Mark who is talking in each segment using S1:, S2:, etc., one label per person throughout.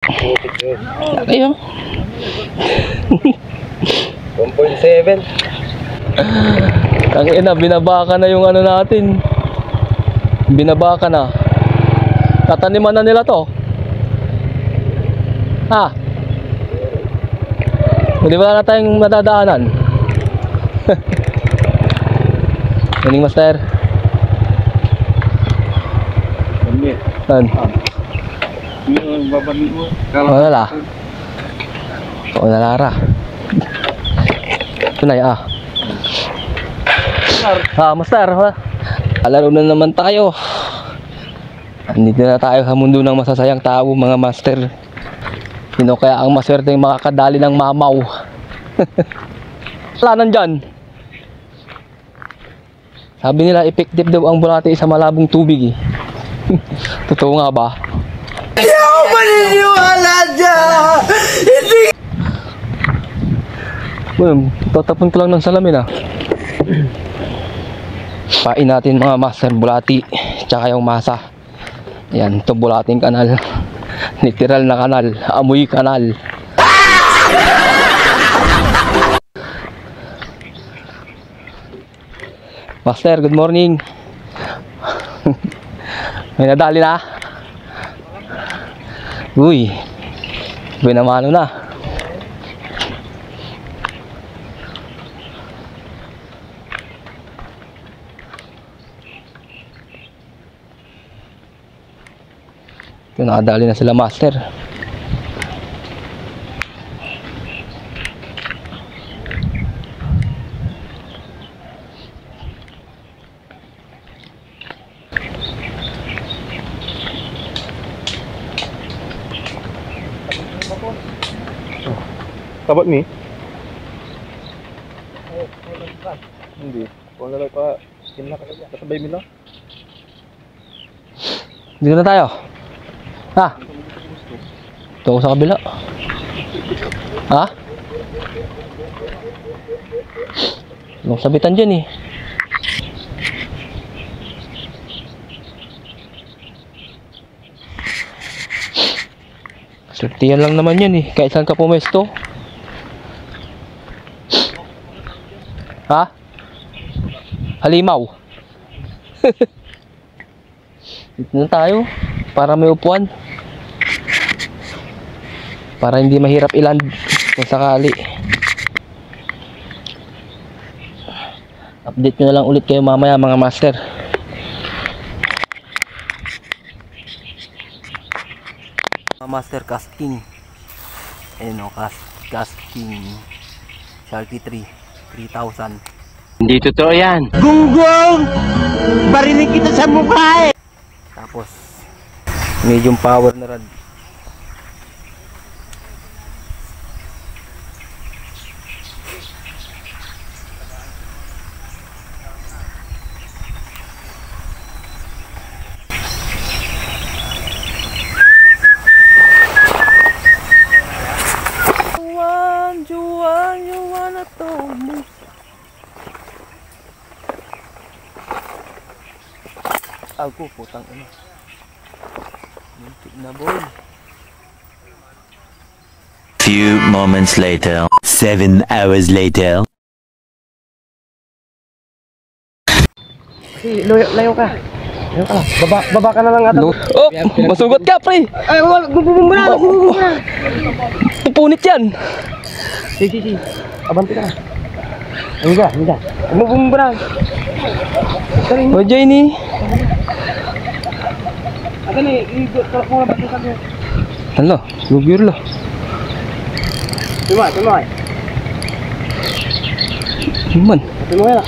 S1: Ayun.
S2: 1.7.
S1: Tangina, binabaka na yung ano natin. Binabaka na. Tataniman na nila to. Ha? Hindi ba na tayong madadaanan? Morning, Master. Saan? Wala. Oo, nalara. Ito na ah. Master, ha? Alaro na naman tayo. Andito na tayo sa mundo ng masasayang tao, mga master. Sino kaya ang maswerte yung makakadali ng mamaw? Wala nandyan. Sabi nila effective daw ang bulati sa malabong tubig eh. Totoo nga ba?
S2: Hindi ako maniniwala dyan! Hindi!
S1: Tatapon ko lang ng salamin ah. Pain natin mga master bulati tsaka yung masa. Yan, ito bulating kanal. Literal na kanal, amoy kanal. Master, good morning. May nadali na. Uy, binamano na. Ito, nakadali na sila master.
S2: Sabot ni? Hindi. Kung nalang pa, skin na kagaya. Kasabay mo lang.
S1: Dito na tayo. Ha? Ito ako sa kabila. Ha? Anong sabitan dyan eh? Swertihan lang naman yan eh. Kahit saan ka pumesto. Ha? Halimaw. Dito na tayo. Para may upuan. Para hindi mahirap iland kung sakali. Update nyo na lang ulit kayo mamaya mga master. Master casting. Ayun o, casting Sharky 3000.
S2: Hindi totoo yan. Gunggong! Barinig kita sa mukha eh!
S1: Tapos medium power na rod. Juan na to. Ako putang ina. Muntik na boy.
S3: Few moments later, 7 hours later.
S2: Layo ka. Layo ka lang. Baba ka na lang ata.
S1: Oh, masugot ka pre.
S2: Ay, gumbong mo na.
S1: Pupunit yan.
S2: Sige. Abanti ka na. Hingga. Gumbong mo na.
S1: O Jenny.
S2: Ada nih, kalau mau batukan ya.
S1: Halo, lubir lo.
S2: Cuma.
S1: Cuman.
S2: Cuma ya.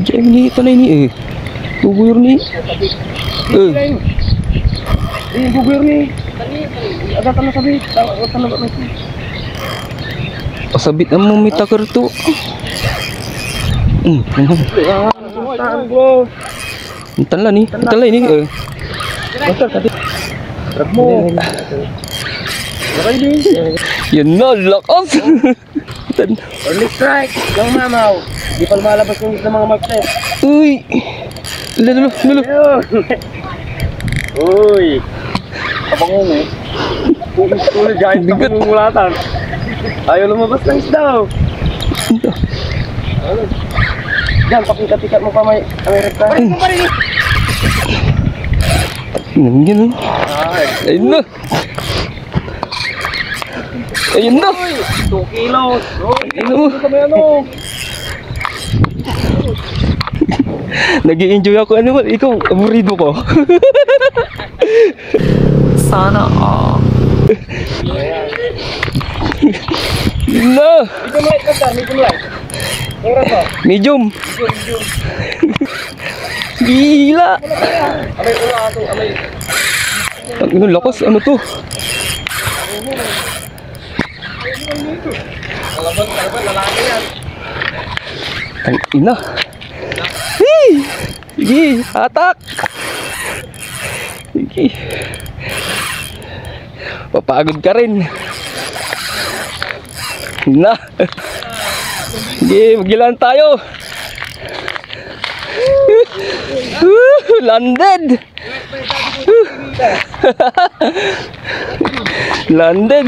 S1: Jenny ito na ini eh. Lubir ni.
S2: Ini bubur nih. Ada tanah sabit, tanah batu.
S1: Pasabit ang may takar to. Tanla ni eh.
S2: Truk mo.
S1: Yan na, lakas.
S2: Early strike, yung mamaw. Di pa lumalabas yung mga magset.
S1: Uy. Lalo.
S2: Uy. Kapangong eh. Tuloy guys, kapangungulatan. Ayaw lumabas ng isda oh. Diyan, pakikat-ikat mo pa may Amerika.
S1: Nandiyan oh. Ayun na. Ayun na.
S2: 2 kilos.
S1: Ayun oh.
S2: May ano?
S1: Nag-i-enjoy ako. Ano ba? Ikaw, aburido ko. Sana all. Yun na.
S2: Medium light ka sir, medium light. Oras ba?
S1: Medium. Gila.
S2: Amay ula ato, amay.
S1: Ang ino, lakas. Ano to?
S2: Kalaban, lalaki yan.
S1: Ang ina. Hey! Sige, atak. Sige. Papagod ka rin. Na. Sige, magilan tayo. Landed. Landed.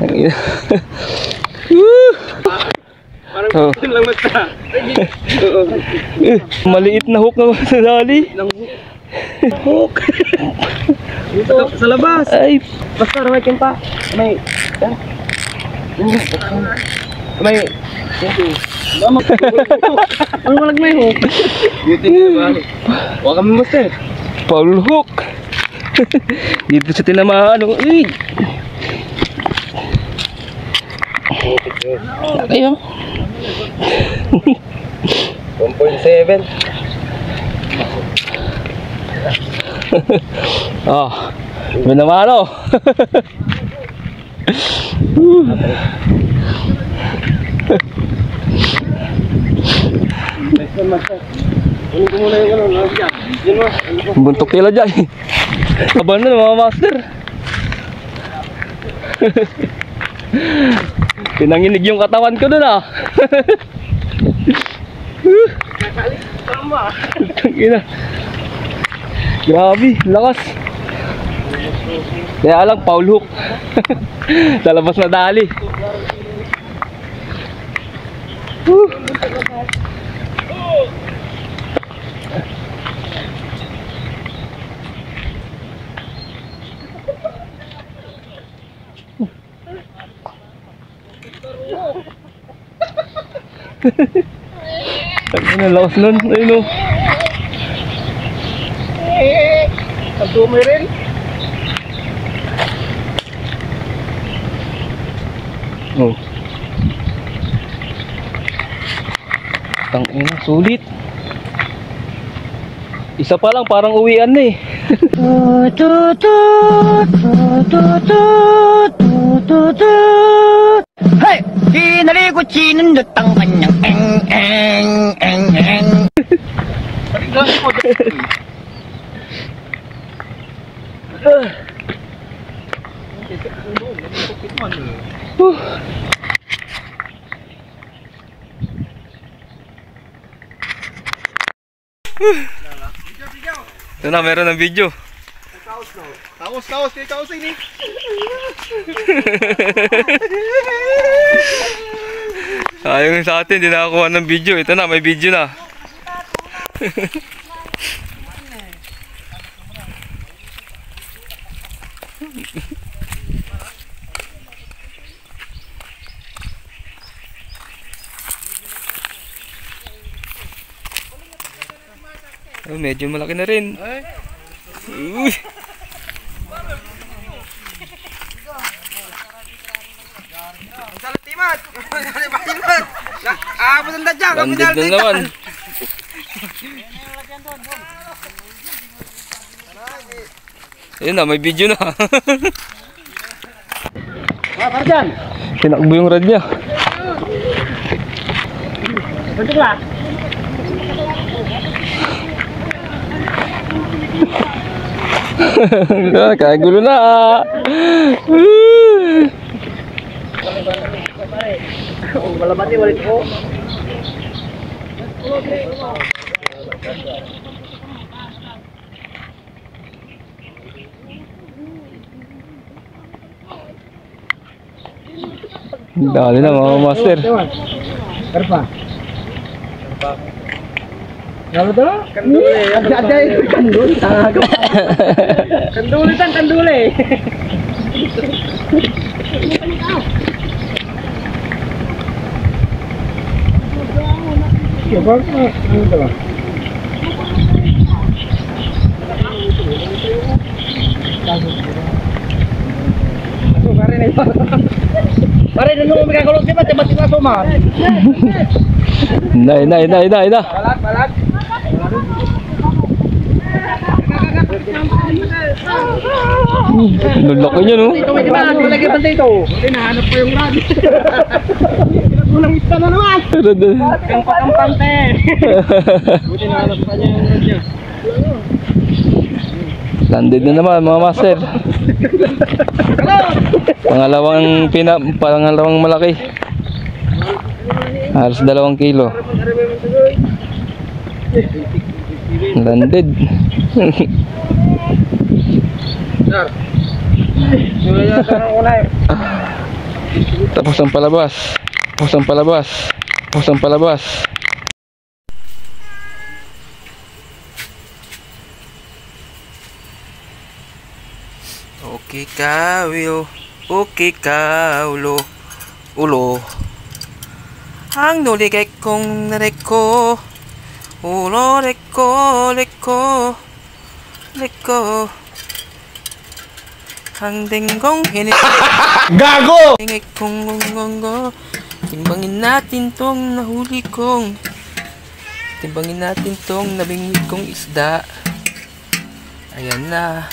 S1: Ang ina.
S2: Parang lang mata.
S1: Maliit na hook na madali.
S2: Hook. Dito sa labas.
S1: Ay,
S2: Basta ramay pa. May may Mama, ano malag may hook? Beauty ba? Wag kami master.
S1: Paul hook. Dito sa tinamaan. Uy. Ayo.
S2: 1.7.
S1: Ah, yun naman ano.
S2: Master, master. Ano ko muna yung ano, lagyan. Yun mo.
S1: Buntok kila dyan. Kaban na mga master. Pinanginig yung katawan ko dun ah.
S2: Tama.
S1: Tangina. Grabe, lakas. Kaya lang, Paul hook. Sa labas na dali. Tangina, lakas nun. Ayun o.
S2: Ang dumi rin.
S1: Oh. Tangina, sulit. Isa pa lang, parang uwian na eh.
S4: Hey! Kinaligot sinundot ang kanyang eng.
S1: Ito na, meron ng video.
S2: Taos, kay taos ini.
S1: Ayun sa atin, hindi nakakuha ng video. Ito na, may video na. Oh, medyo malaki na rin. Uy.
S2: Salatimat. Ah, matanda dyan.
S1: Landed na naman. Ayun na, may video na.
S2: Para dyan.
S1: Tinakbo yung rad niya.
S2: Bentuk lah.
S1: Kaya gulo na.
S2: Malabati walit ko.
S1: Dali na mga master.
S2: Karpa. Ano to? Kanduli. Kanduli. Kanduli tan kanduli. Ano to? Pare na ito. Pare na nung magkakulog di ba? Tiba-tiba suman.
S1: Ina.
S2: Balat.
S1: Lulok nyo, no?
S2: Ito may diba? Ito lagi banda ito. Hinahanap ko yung rad. Kulang isa na naman. Kampante. Buti nahanap pa niya yung rad niya.
S1: Landed na naman mga master. Pangalawang malaki. Halos 2 kilo. Landed.
S2: Sir. Sino niya tanong unay?
S1: Tapos ang palabas. Okay ka, ulo. Ang nuligay kong nareko, ulo, leko. Ang denggong hinit. Gago! Hingay kong gongongo. Timbangin natin tong nahuli kong. Timbangin natin tong nabingwit kong isda. Ayan na.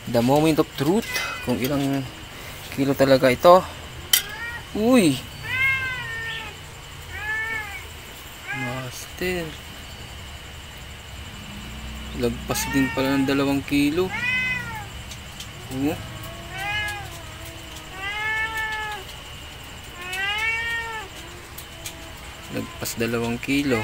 S1: The moment of truth. Kung ilang kilo talaga ito. Uy! Master. Lagpas din pala ng 2 kilo. Lagpas 2 kilo.